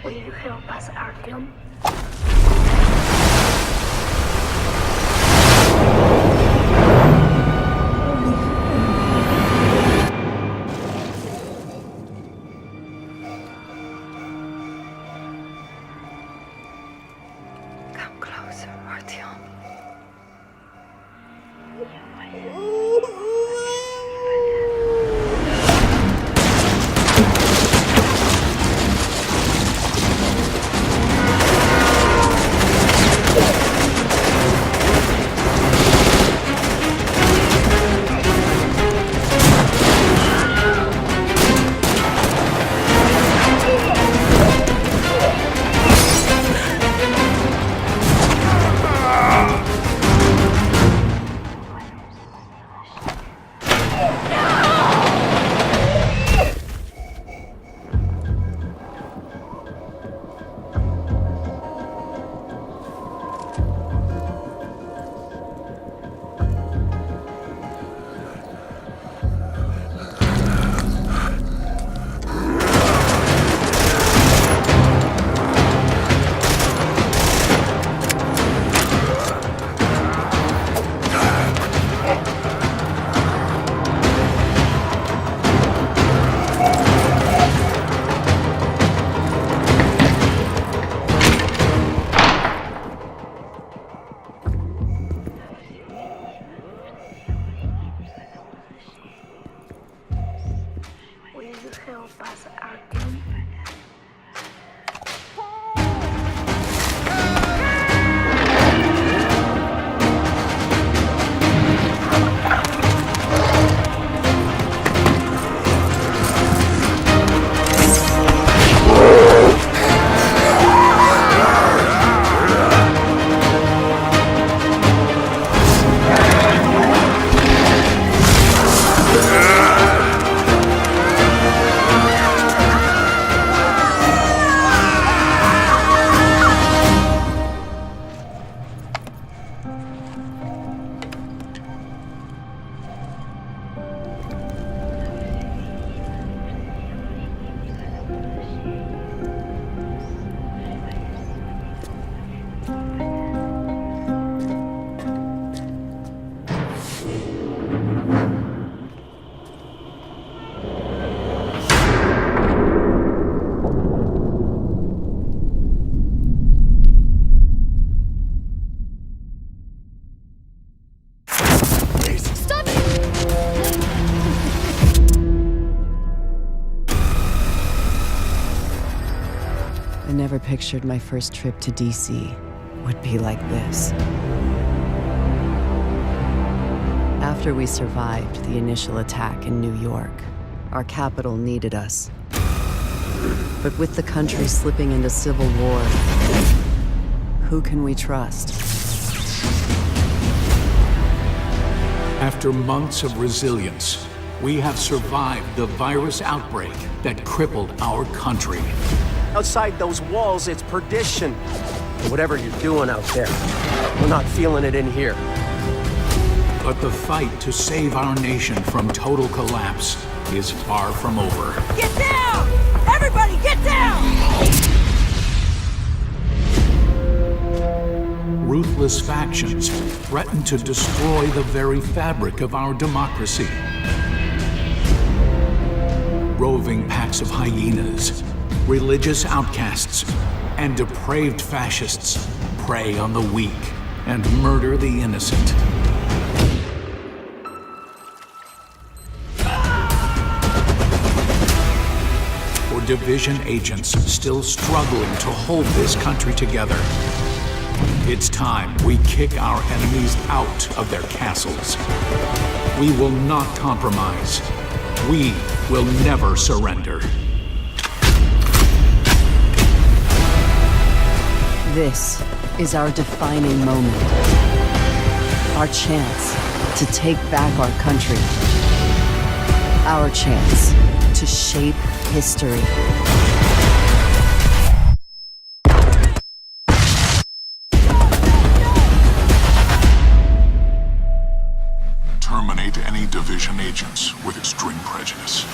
Will you help us, Artyom? Come closer, Artyom. I never pictured my first trip to DC would be like this. After we survived the initial attack in New York, our capital needed us. But with the country slipping into civil war, who can we trust? After months of resilience, we have survived the virus outbreak that crippled our country. Outside those walls, it's perdition. Whatever you're doing out there, we're not feeling it in here. But the fight to save our nation from total collapse is far from over. Get down! Everybody, get down! Ruthless factions threaten to destroy the very fabric of our democracy. Roving packs of hyenas, religious outcasts, and depraved fascists prey on the weak and murder the innocent. For Devision agents still struggling to hold this country together, it's time we kick our enemies out of their castles. We will not compromise. We will never surrender. This is our defining moment. Our chance to take back our country. Our chance to shape history. Terminate any Devision agents with extreme prejudice.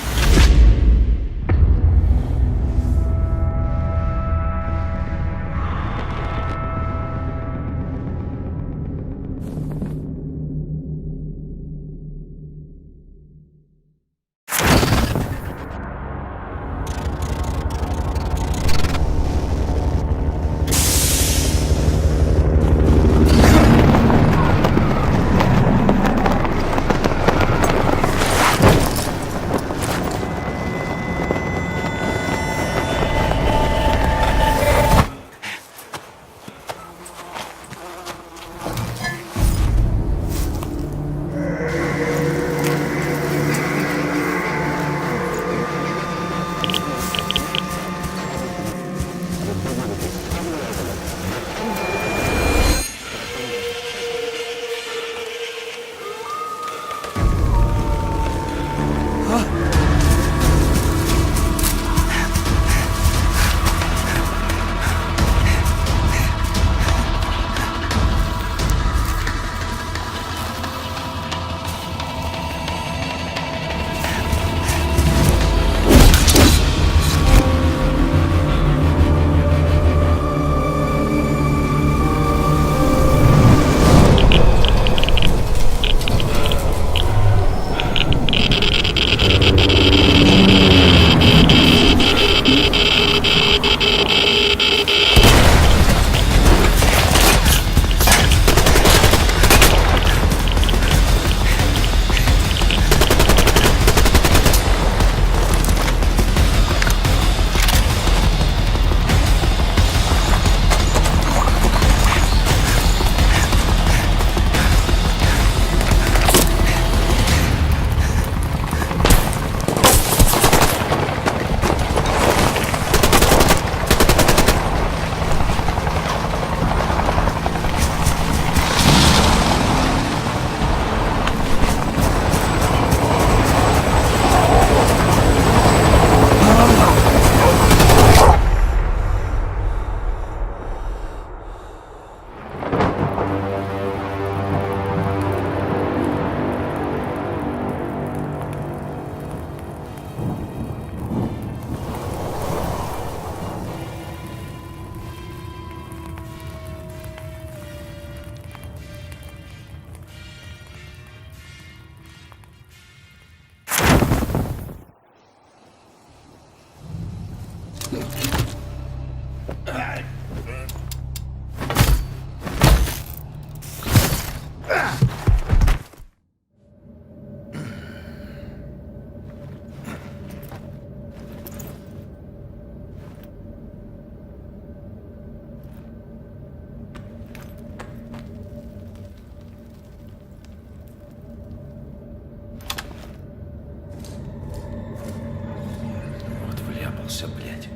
Вляпался, блядь.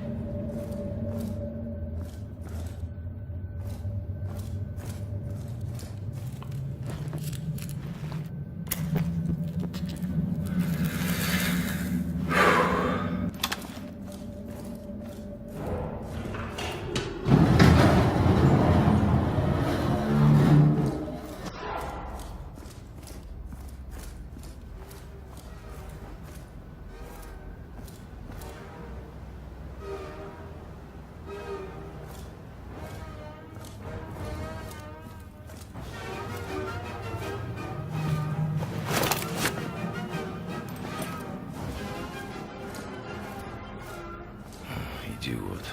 Идиот.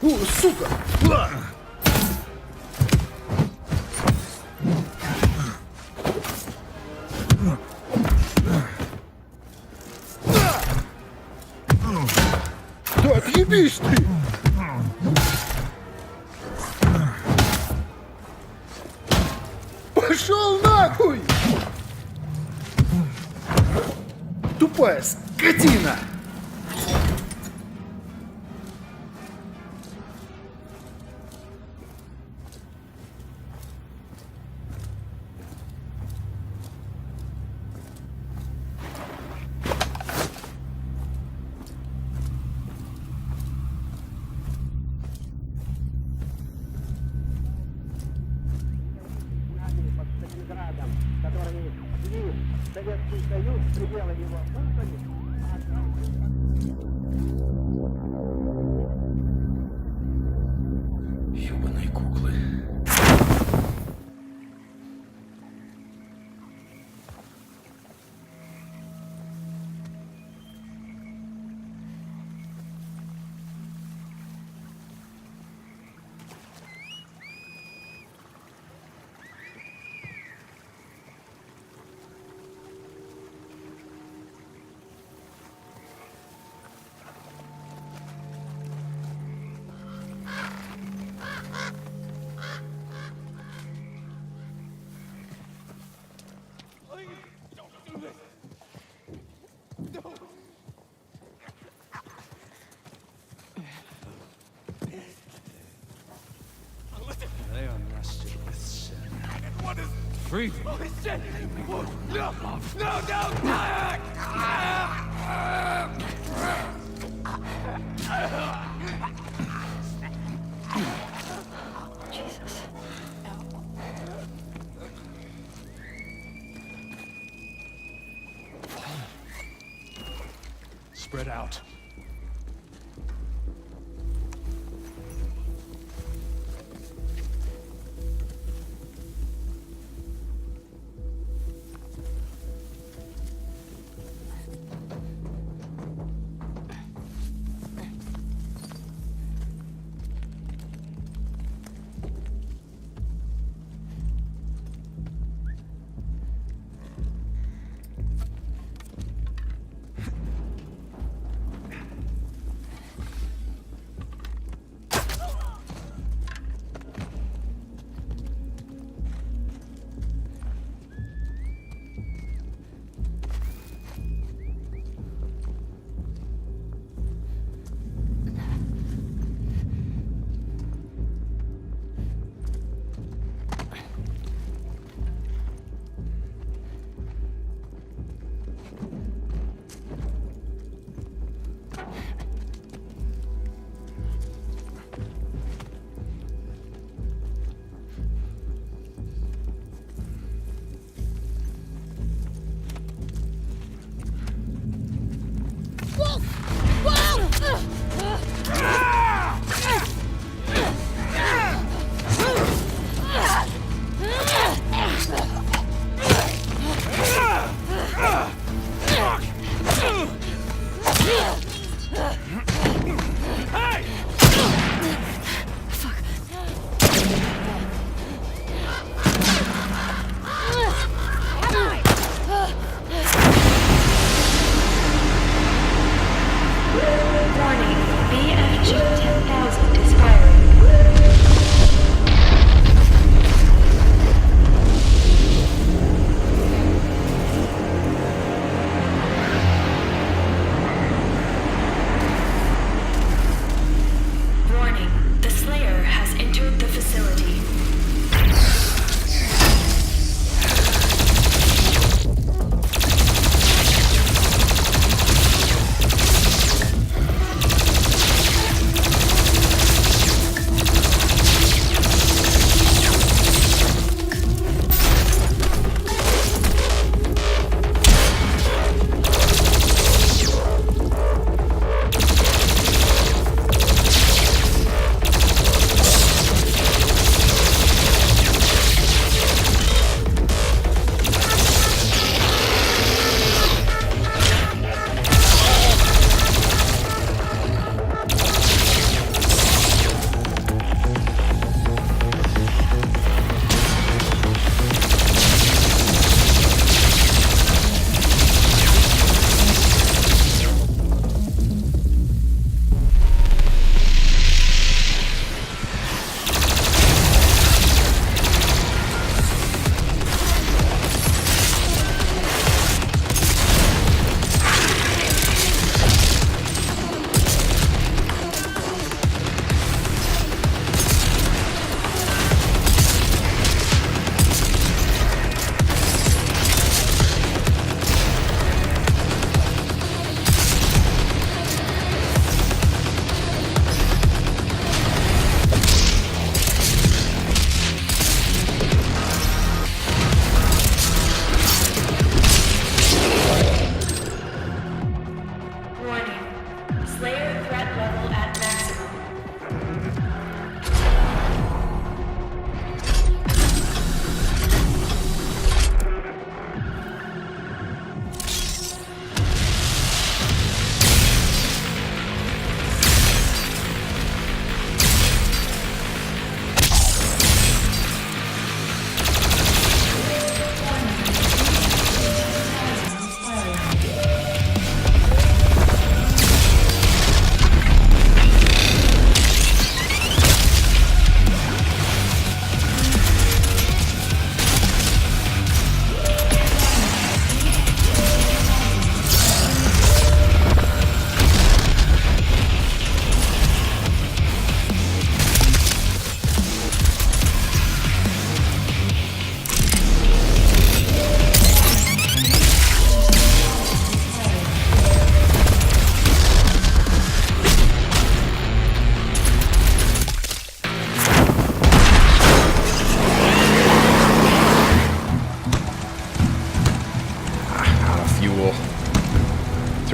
О, сука! Да отъебись ты! Пошел нахуй! Тупая скотина! Ёбаные куклы. They are nasty with sin. What is breathing? Holy shit! No! No! No! spread out.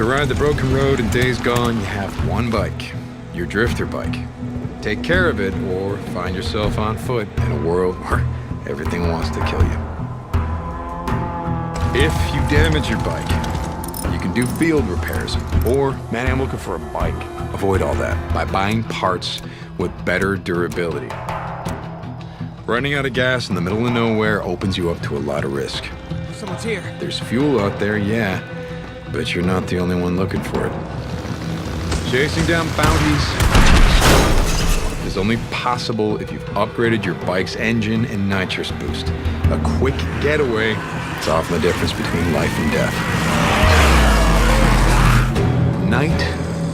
To ride the broken road in days gone, you have one bike, your drifter bike. Take care of it or find yourself on foot in a world where everything wants to kill you. If you damage your bike, you can do field repairs, or, man, I'm looking for a bike. Avoid all that by buying parts with better durability. Running out of gas in the middle of nowhere opens you up to a lot of risk. Someone's here. There's fuel out there, yeah, but you're not the only one looking for it. Chasing down bounties is only possible if you've upgraded your bike's engine and nitrous boost. A quick getaway is often the difference between life and death. Night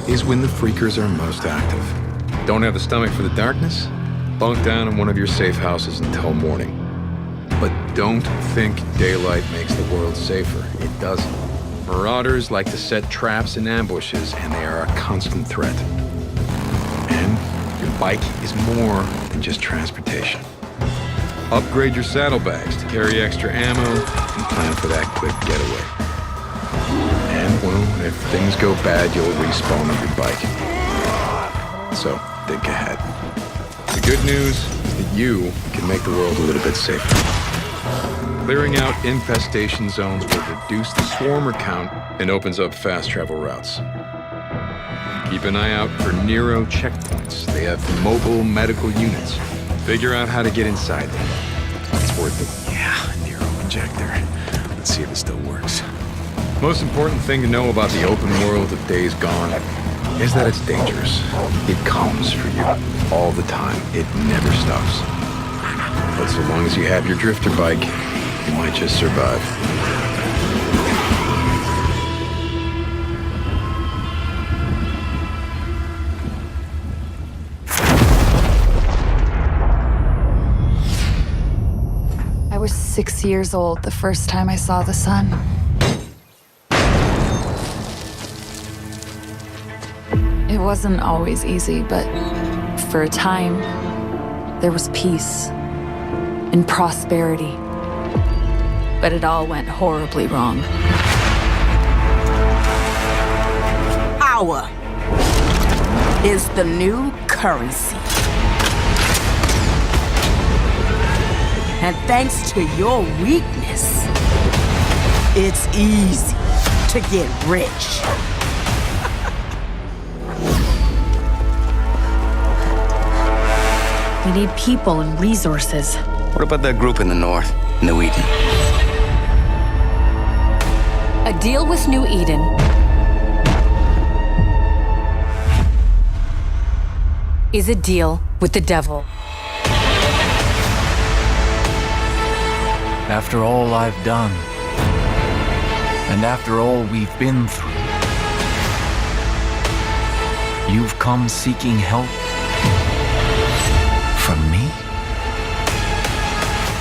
is when the freakers are most active. Don't have the stomach for the darkness? Bunk down in one of your safe houses until morning. But don't think daylight makes the world safer. It doesn't. Marauders like to set traps and ambushes, and they are a constant threat. And your bike is more than just transportation. Upgrade your saddlebags to carry extra ammo and plan for that quick getaway. And, well, if things go bad, you'll respawn on your bike. So, think ahead. The good news is that you can make the world a little bit safer. Clearing out infestation zones will reduce the swarmer count and opens up fast travel routes. Keep an eye out for Nero checkpoints. They have mobile medical units. Figure out how to get inside them. It's worth it. Yeah, Nero injector. Let's see if it still works. Most important thing to know about the open world of Days Gone is that it's dangerous. It comes for you all the time. It never stops. But so long as you have your drifter bike, you might just survive. I was 6 years old the first time I saw the sun. It wasn't always easy, but for a time, there was peace and prosperity. But it all went horribly wrong. Power is the new currency. And thanks to your weakness, it's easy to get rich. We need people and resources. What about that group in the north, New Eden? A deal with New Eden is a deal with the devil. After all I've done, and after all we've been through, you've come seeking help from me?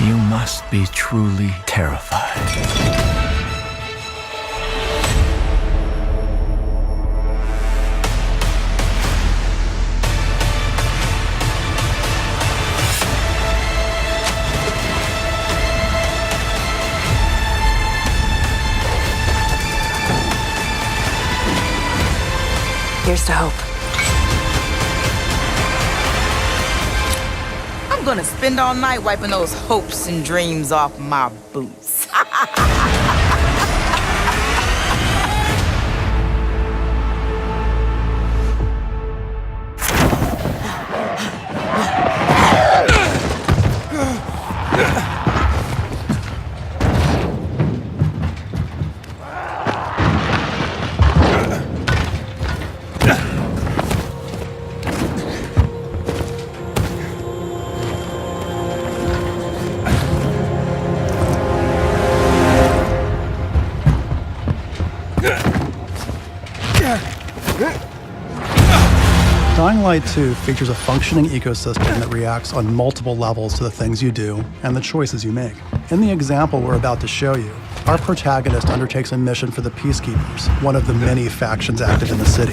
You must be truly terrified. Here's to hope. I'm gonna spend all night wiping those hopes and dreams off my boots. Dying Light 2 features a functioning ecosystem that reacts on multiple levels to the things you do and the choices you make. In the example we're about to show you, our protagonist undertakes a mission for the Peacekeepers, one of the many factions active in the city.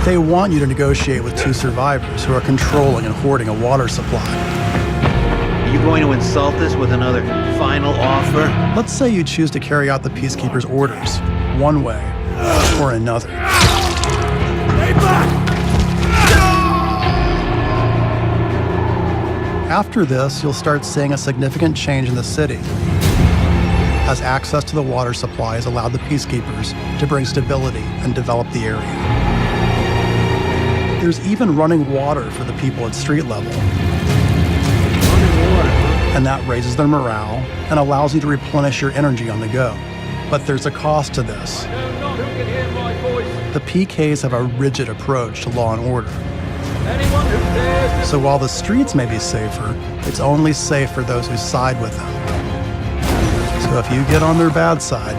They want you to negotiate with two survivors who are controlling and hoarding a water supply. Are you going to insult us with another final offer? Let's say you choose to carry out the Peacekeepers' orders. One way, or another. After this, you'll start seeing a significant change in the city, as access to the water supply has allowed the peacekeepers to bring stability and develop the area. There's even running water for the people at street level. And that raises their morale and allows you to replenish your energy on the go. But there's a cost to this. The PKs have a rigid approach to law and order. So while the streets may be safer, it's only safe for those who side with them. So if you get on their bad side...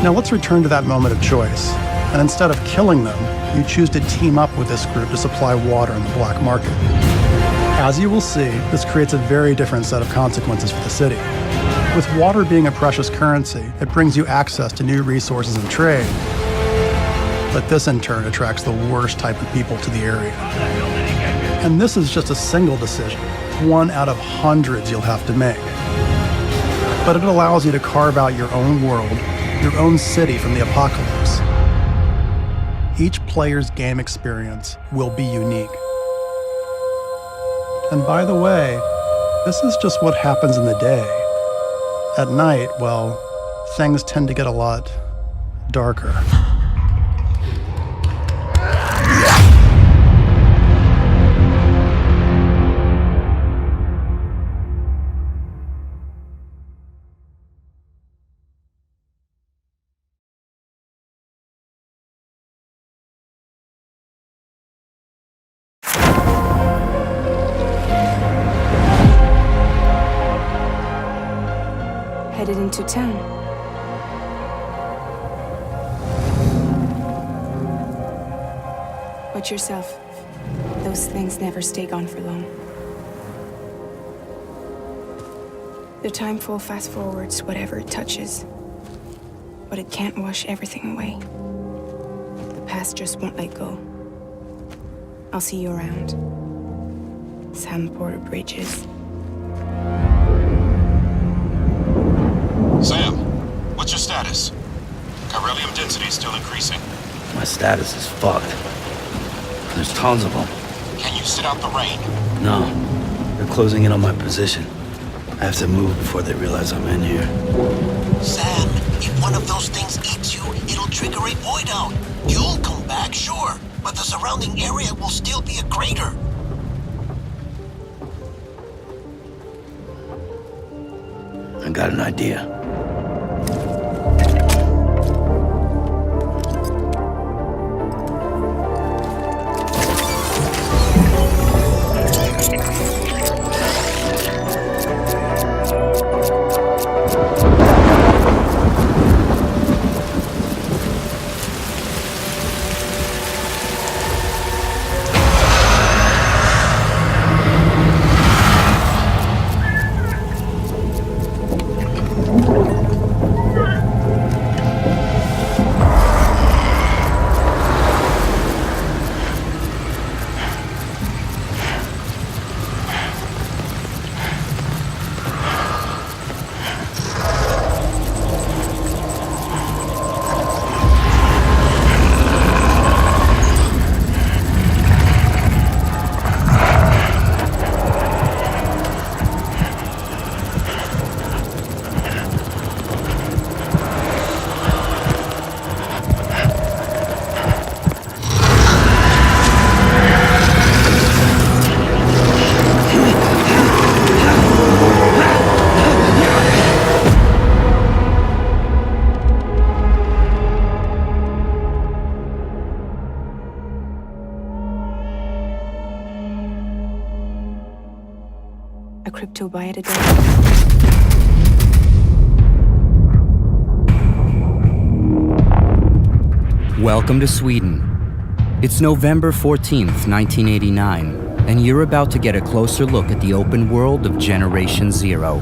Now let's return to that moment of choice. And instead of killing them, you choose to team up with this group to supply water in the black market. As you will see, this creates a very different set of consequences for the city. With water being a precious currency, it brings you access to new resources and trade. But this in turn attracts the worst type of people to the area. And this is just a single decision, one out of hundreds you'll have to make. But it allows you to carve out your own world, your own city from the apocalypse. Each player's game experience will be unique. And by the way, this is just what happens in the day. At night, well, things tend to get a lot darker. Headed into town. Watch yourself. Those things never stay gone for long. The timefall fast forwards whatever it touches, but it can't wash everything away. The past just won't let go. I'll see you around. Sam Porter Bridges. Sam, what's your status? Chiralium density is still increasing. My status is fucked. There's tons of them. Can you sit out the rain? No. They're closing in on my position. I have to move before they realize I'm in here. Sam, if one of those things eats you, it'll trigger a void out. You'll come back, sure, but the surrounding area will still be a crater. I got an idea. A crypto buy at a day. Welcome to Sweden. It's November 14th, 1989, and you're about to get a closer look at the open world of Generation Zero.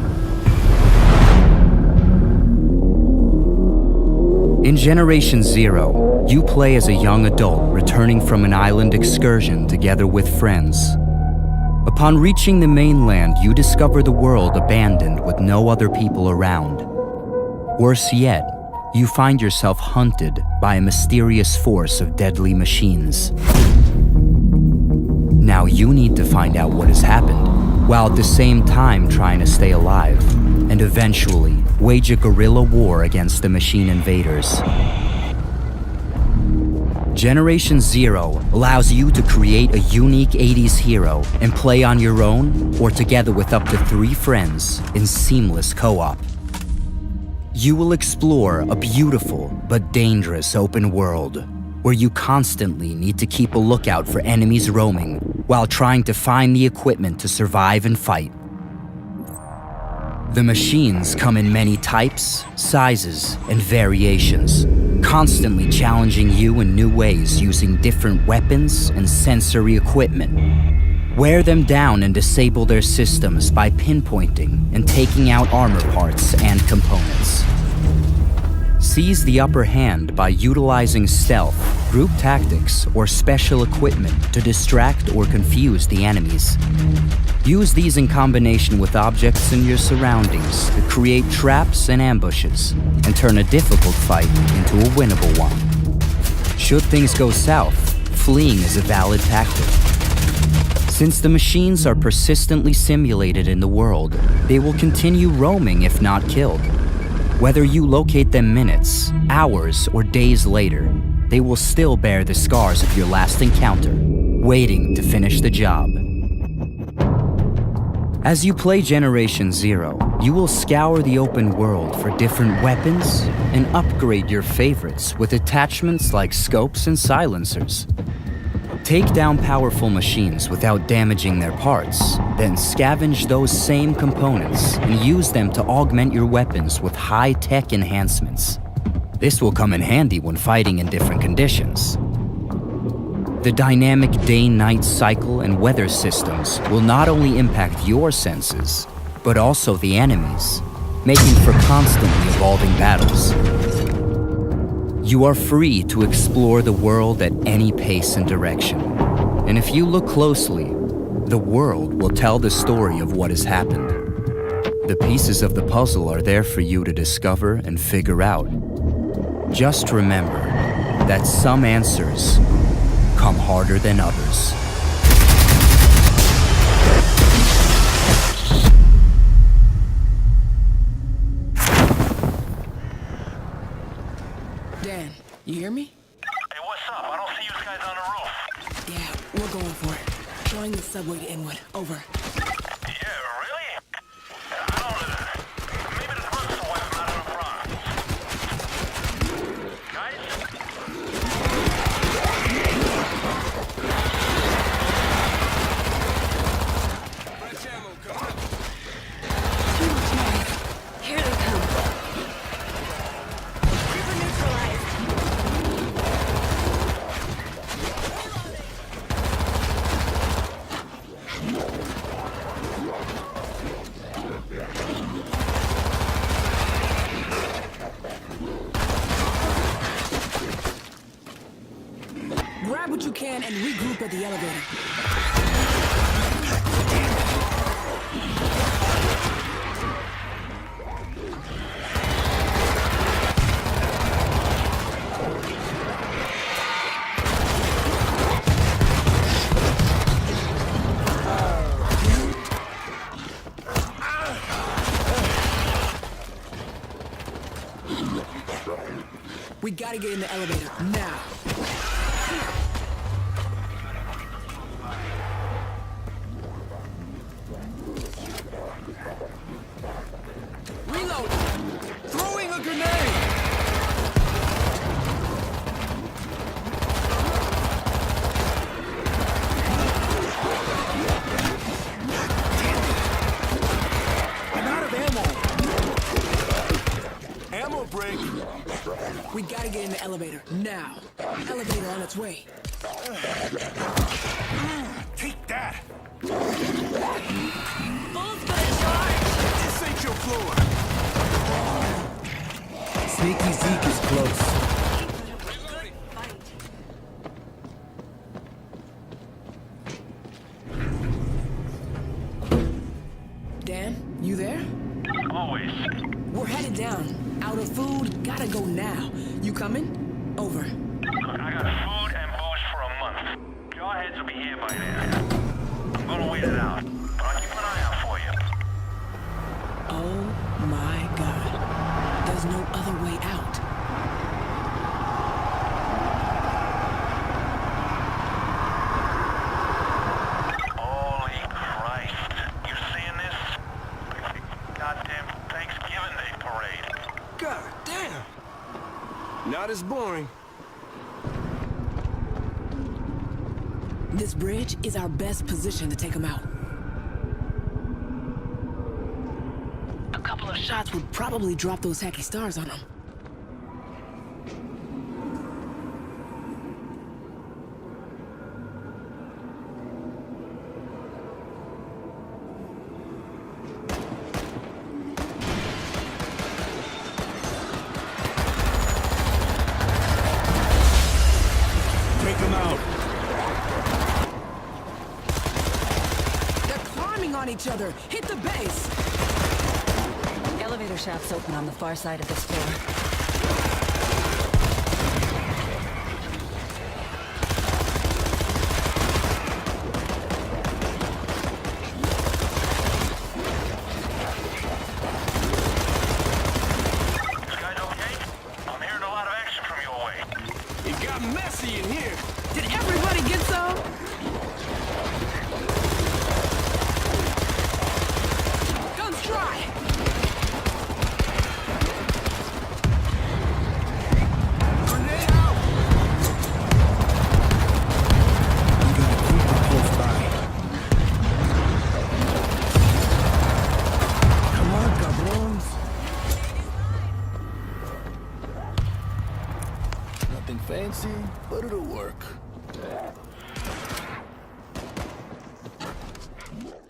In Generation Zero, you play as a young adult returning from an island excursion together with friends. Upon reaching the mainland, you discover the world abandoned with no other people around. Worse yet, you find yourself hunted by a mysterious force of deadly machines. Now you need to find out what has happened, while at the same time trying to stay alive, and eventually wage a guerrilla war against the machine invaders. Generation Zero allows you to create a unique 80s hero and play on your own or together with up to 3 friends in seamless co-op. You will explore a beautiful but dangerous open world where you constantly need to keep a lookout for enemies roaming while trying to find the equipment to survive and fight. The machines come in many types, sizes, and variations, constantly challenging you in new ways using different weapons and sensory equipment. Wear them down and disable their systems by pinpointing and taking out armor parts and components. Seize the upper hand by utilizing stealth, group tactics, or special equipment to distract or confuse the enemies. Use these in combination with objects in your surroundings to create traps and ambushes, and turn a difficult fight into a winnable one. Should things go south, fleeing is a valid tactic. Since the machines are persistently simulated in the world, they will continue roaming if not killed. Whether you locate them minutes, hours, or days later, they will still bear the scars of your last encounter, waiting to finish the job. As you play Generation Zero, you will scour the open world for different weapons and upgrade your favorites with attachments like scopes and silencers. Take down powerful machines without damaging their parts, then scavenge those same components and use them to augment your weapons with high-tech enhancements. This will come in handy when fighting in different conditions. The dynamic day-night cycle and weather systems will not only impact your senses, but also the enemies, making for constantly evolving battles. You are free to explore the world at any pace and direction. And if you look closely, the world will tell the story of what has happened. The pieces of the puzzle are there for you to discover and figure out. Just remember that some answers come harder than others. Dan, you hear me? Hey, what's up? I don't see you guys on the roof. Yeah, we're going for it. Flying the subway to Inwood. Over. Yeah, really? I don't know. Maybe the first one out of the front. Guys? Here they come. River neutralized. Grab what you can and regroup at the elevator. We gotta get in the elevator, now. Reload! Throwing a grenade! I'm out of ammo! Ammo break! We gotta get in the elevator, now. Elevator on its way. Take that! Bull's gonna charge! This ain't your floor! Sneaky Zeke is close. Dan, you there? Always. We're headed down. Out of food, gotta gotta go now. You coming? Over. Look, I got food and booze for a month. Jarheads will be here by then. I'm gonna wait it out, but I'll keep an eye out for you. Oh my god. There's no other way out. Holy Christ. You seeing this? Goddamn Thanksgiving Day parade. God damn. Not as boring. This bridge is our best position to take them out. A couple of shots would probably drop those hacky stars on them. Take them out. On each other. Hit the base. Elevator shafts open on the far side of this floor. You guys okay? I'm hearing a lot of action from your way. It got messy in here. Did everybody get some? Guns dry. Grenade out. You gotta keep it close by. Come on, cabrons. Nothing fancy, but it'll work.